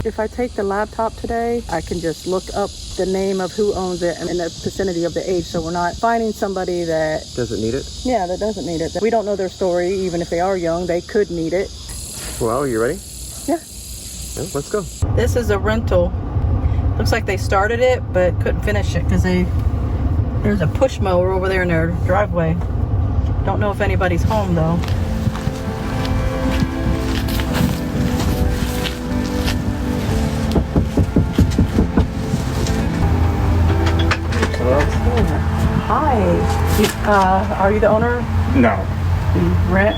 If I take the laptop today, I can just look up the name of who owns it and the vicinity of the age, so we're not finding somebody that doesn't need it. Yeah, that doesn't need it. We don't know their story. Even if they are young, they could need it. Well, are you ready? Yeah. Yeah, let's go. This is a rental. Looks like they started it but couldn't finish it because there's a push mower over there in their driveway. Don't know if anybody's home though. Hello? Hi. Are you the owner? No. You rent?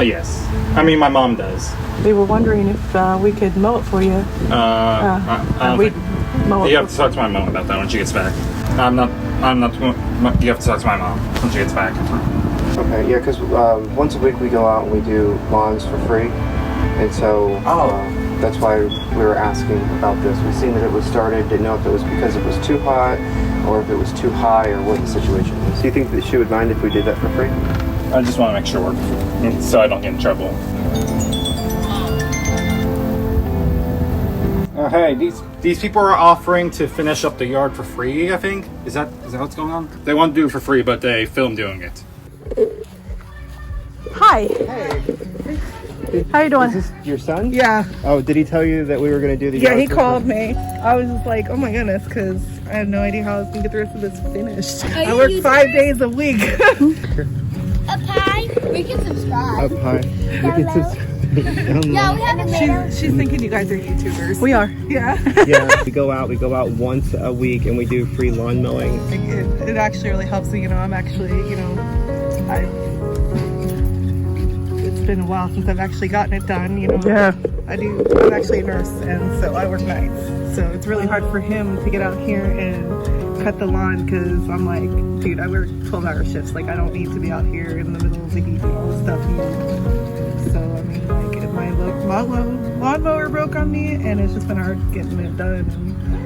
Yes. I mean, my mom does. We were wondering if we could mow it for you. You have to talk to my mom about that when she gets back. I'm not. You have to talk to my mom when she gets back. Okay, yeah, because once a week we go out and we do lawns for free. And so that's why we were asking about this. We've seen that it was started, didn't know if it was because it was too hot or if it was too high or what the situation is. Do you think that she would mind if we did that for free? I just want to make sure so I don't get in trouble. Hey, these people are offering to finish up the yard for free, I think. Is that what's going on? They want to do it for free, but they film doing it. Hi. Hey. How you doing? Is this your son? Yeah. Oh, did he tell you that we were going to do the Yeah, yard he for called free? me. I was just like, oh my goodness, because I had no idea how I was going to get the rest of this finished. I work 5 days a week. Up high, we can subscribe. Up high. We can subscribe. No, we haven't made them. She's thinking you guys are YouTubers. We are. Yeah. Yeah, we go out once a week and we do free lawn mowing. It actually really helps me, I'm actually, it's been a while since I've actually gotten it done, Yeah. I'm actually a nurse, and so I work nights. So it's really hard for him to get out here and cut the lawn because I'm like, dude, I work 12-hour shifts. Like, I don't need to be out here in the middle of the heat and all this stuff. So, I mean, like, if my lawnmower broke on me, and it's just been hard getting it done.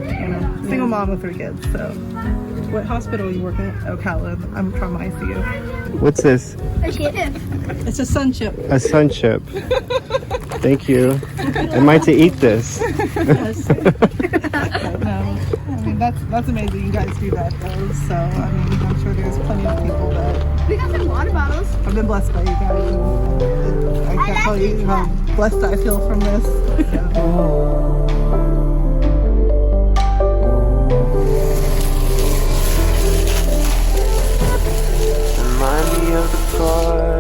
And, single mom with 3 kids, so. What hospital are you working at? Ocala. I'm from ICU. What's this? A chip. It's a sun chip. A sun chip. Thank you. Am I to eat this? Yes. No, I mean, that's amazing you guys do that though. So, I mean, I'm sure there's plenty of people that We got some water bottles. I've been blessed by you guys. And I can't tell you how blessed I feel from this. So. Remind me of the party.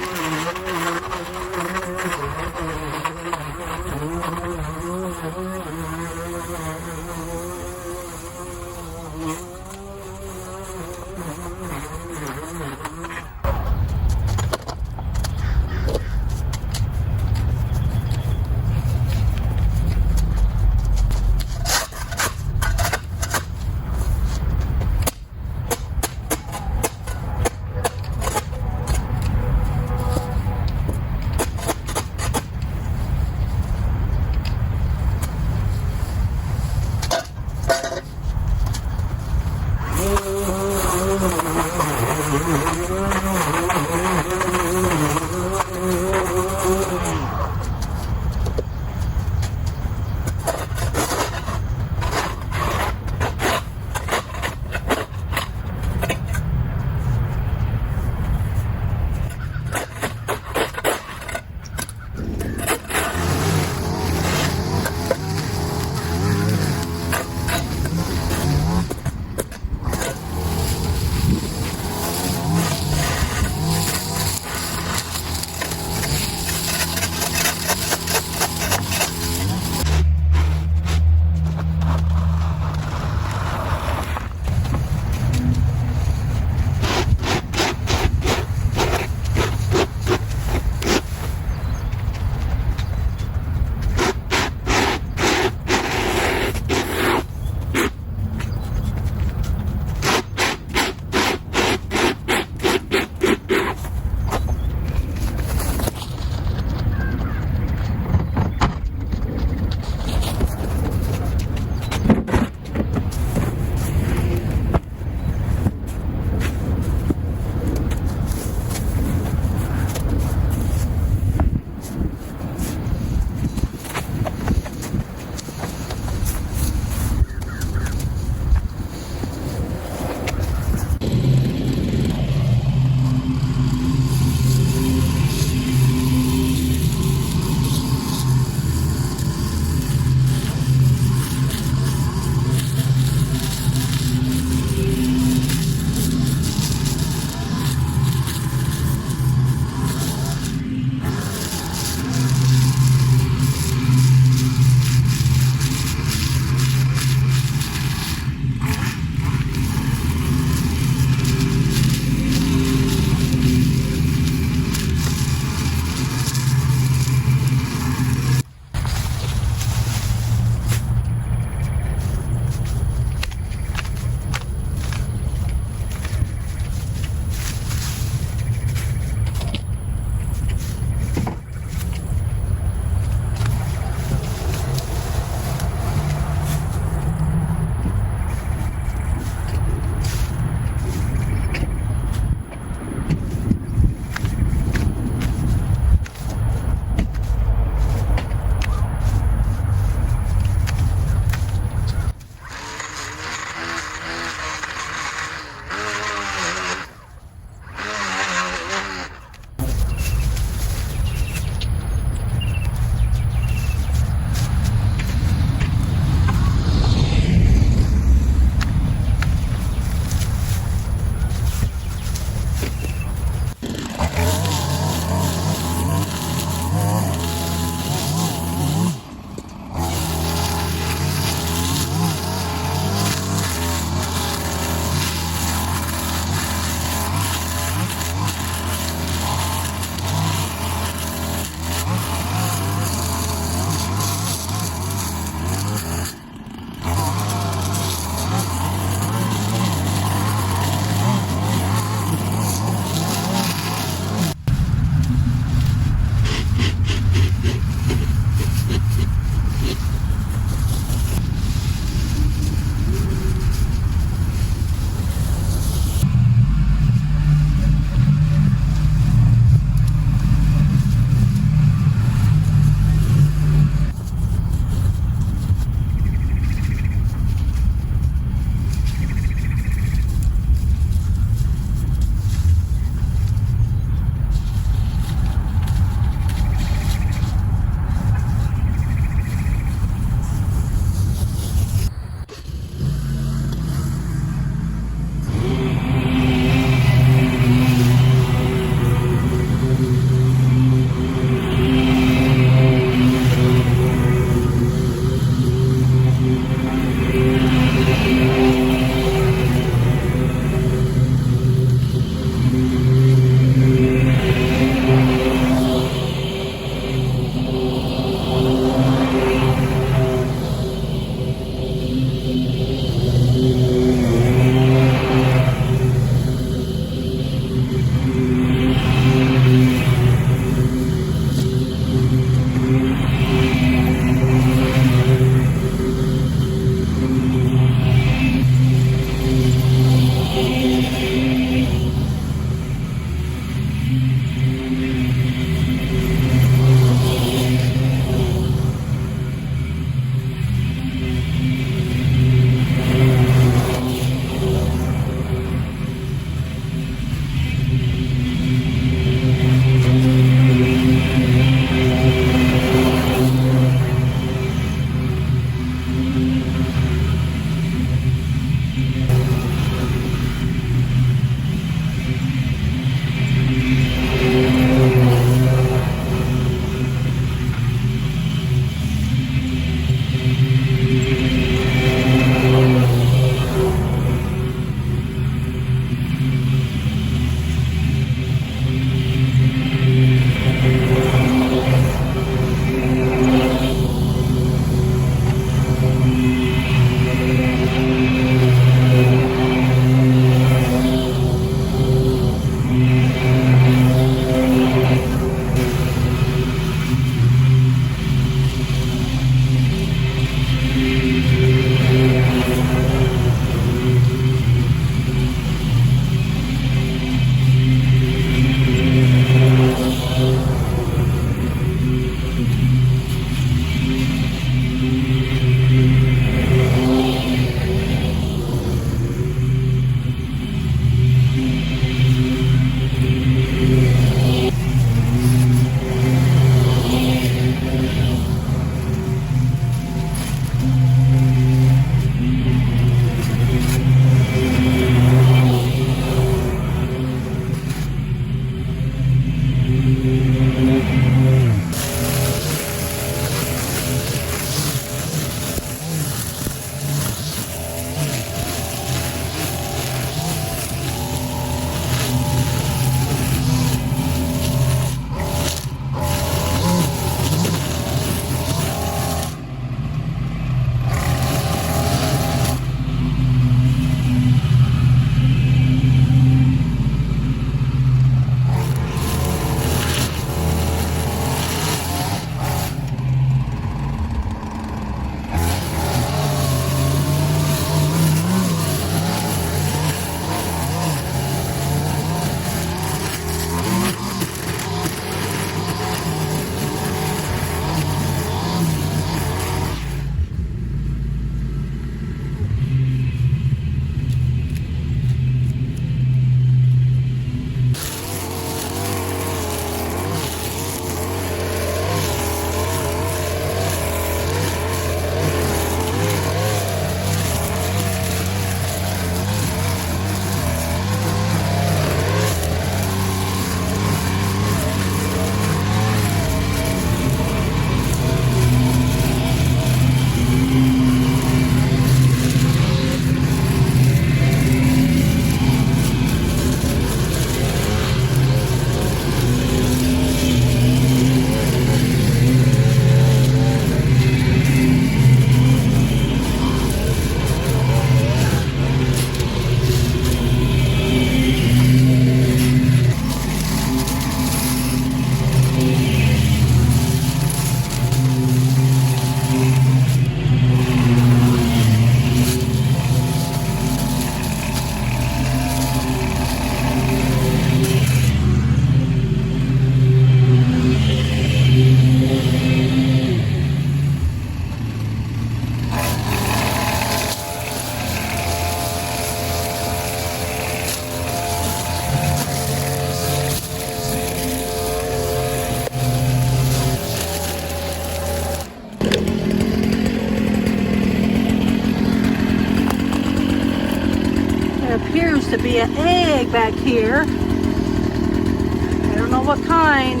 appears to be an egg back here. I don't know what kind.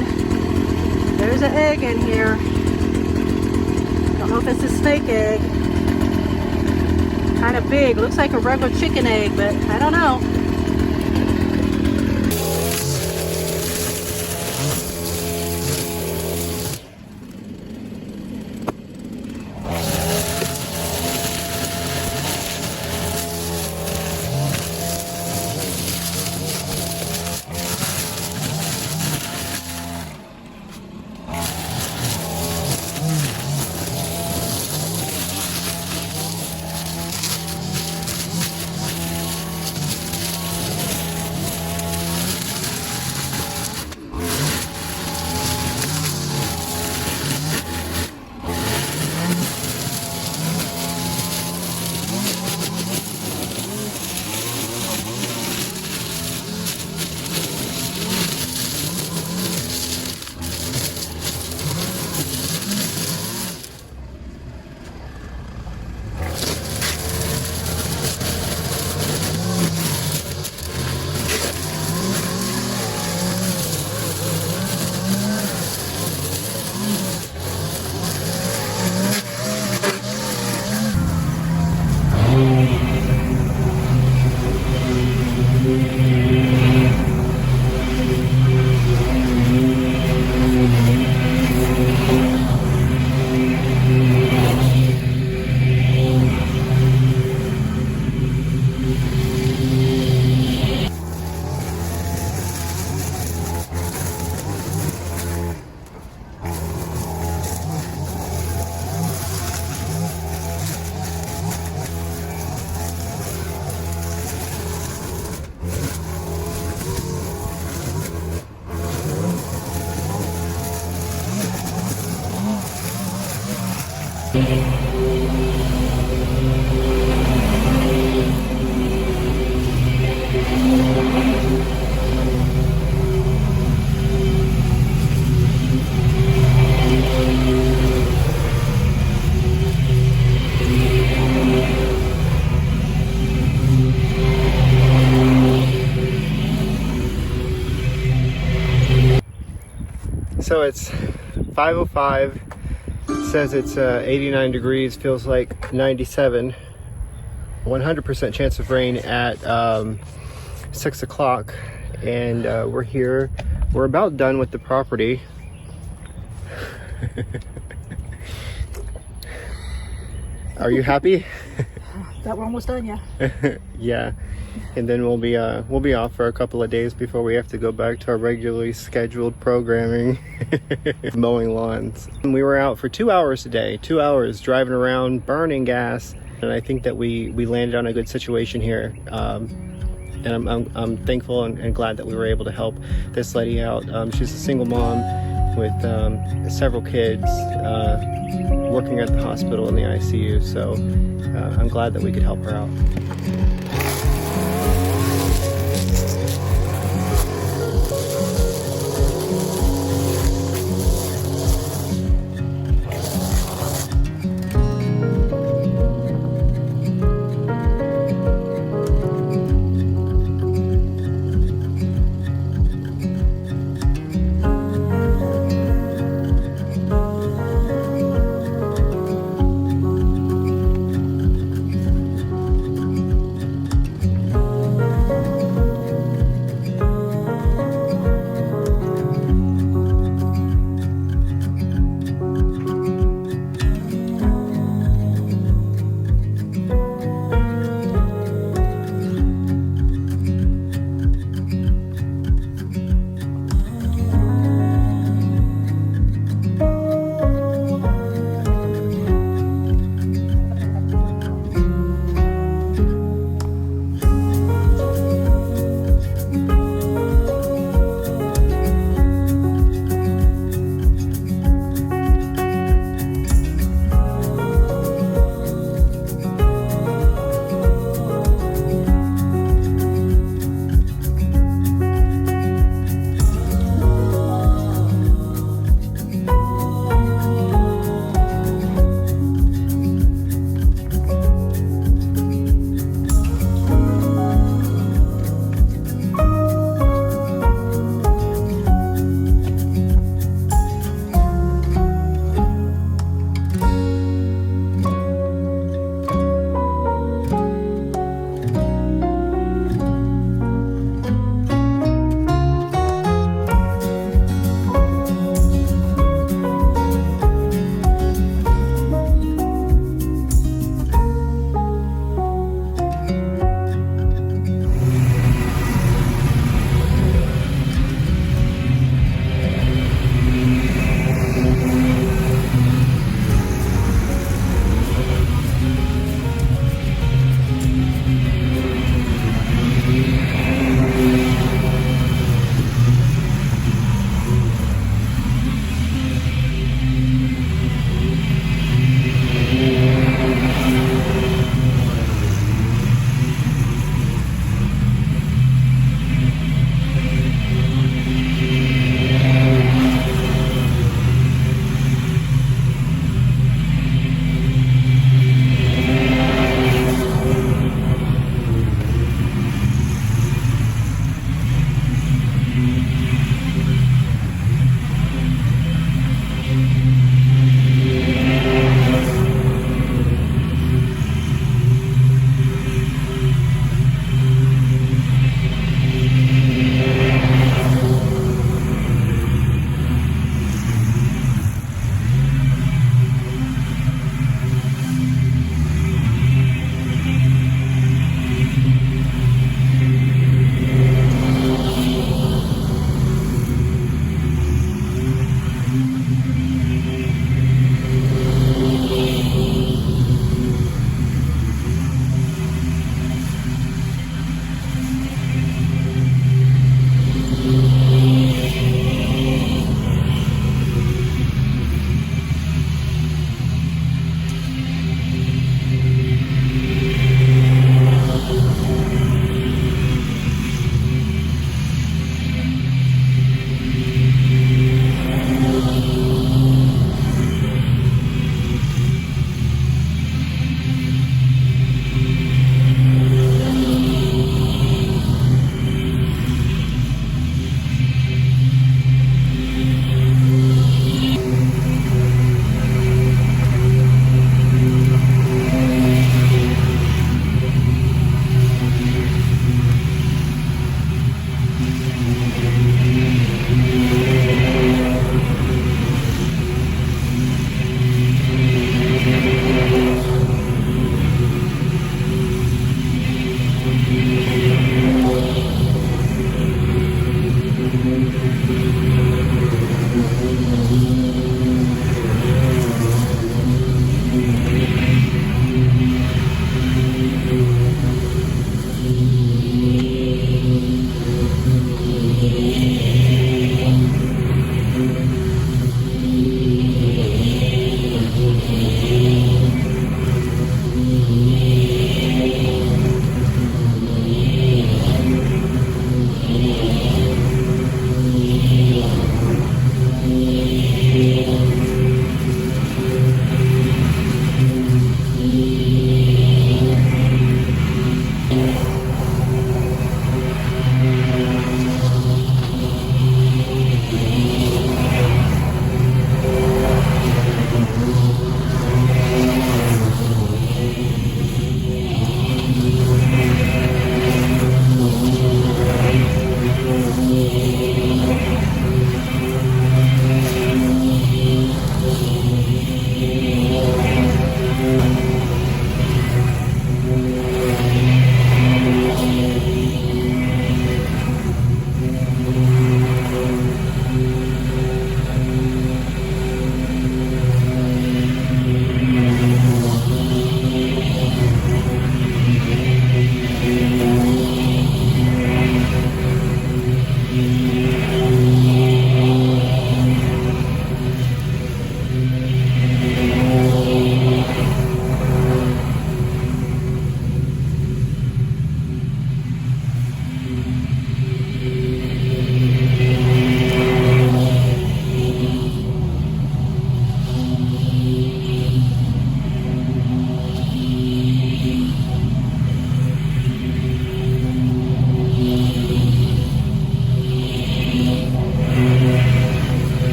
There's an egg in here. Don't know if it's a snake egg. Kind of big. Looks like a regular chicken egg, but I don't know. So it's 5:05. It says it's 89 degrees, feels like 97. 100% chance of rain at 6 o'clock, and we're here. We're about done with the property. Are you happy? That we're almost done, yeah. Yeah, and then we'll be off for a couple of days before we have to go back to our regularly scheduled programming. Mowing lawns. And we were out for 2 hours today, 2 hours driving around, burning gas, and I think that we landed on a good situation here. And I'm thankful and glad that we were able to help this lady out. She's a single mom with several kids, working at the hospital in the ICU, so I'm glad that we could help her out.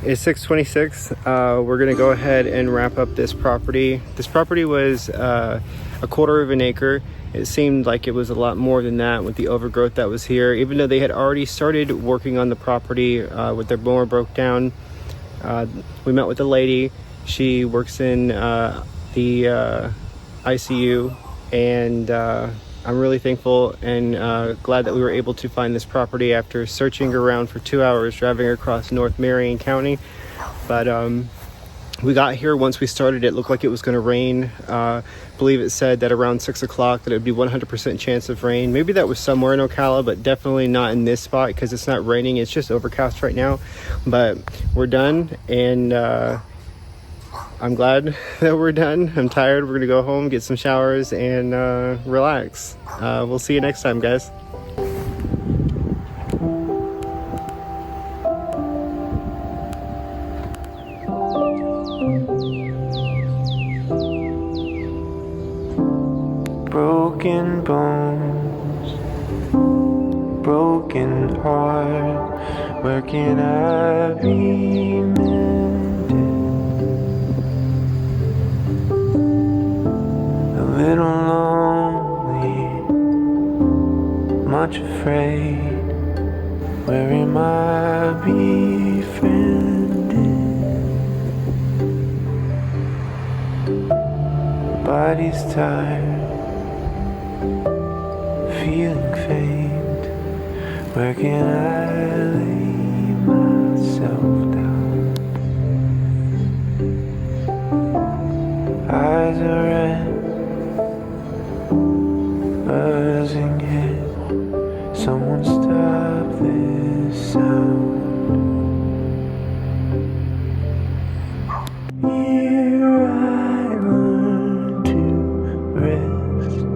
It's 6:26. We're gonna go ahead and wrap up this property. This property was a 1/4 of an acre. It seemed like it was a lot more than that with the overgrowth that was here, even though they had already started working on the property with their mower broke down. We met with a lady. She works in the ICU, and I'm really thankful and glad that we were able to find this property after searching around for 2 hours driving across North Marion County. But we got here. Once we started, it looked like it was going to rain. I believe it said that around 6 o'clock that it would be 100% chance of rain. Maybe that was somewhere in Ocala, but definitely not in this spot because it's not raining. It's just overcast right now. But we're done, and I'm glad that we're done. I'm tired. We're going to go home, get some showers, and relax. We'll see you next time, guys. Broken bones, broken heart, where can I be mended? A little lonely, much afraid, where am I befriended? Body's tired, feeling faint, where can I lay myself down? Eyes are red, buzzing head, someone stop this sound. Here I learn to rest,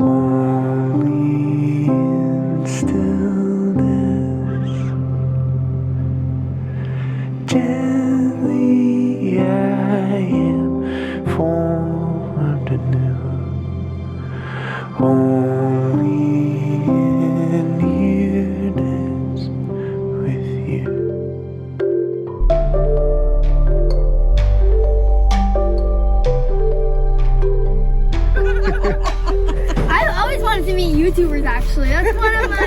only in stillness. Gently I am formed anew, only in nearness with you. I've always wanted to meet YouTubers, actually. That's one of my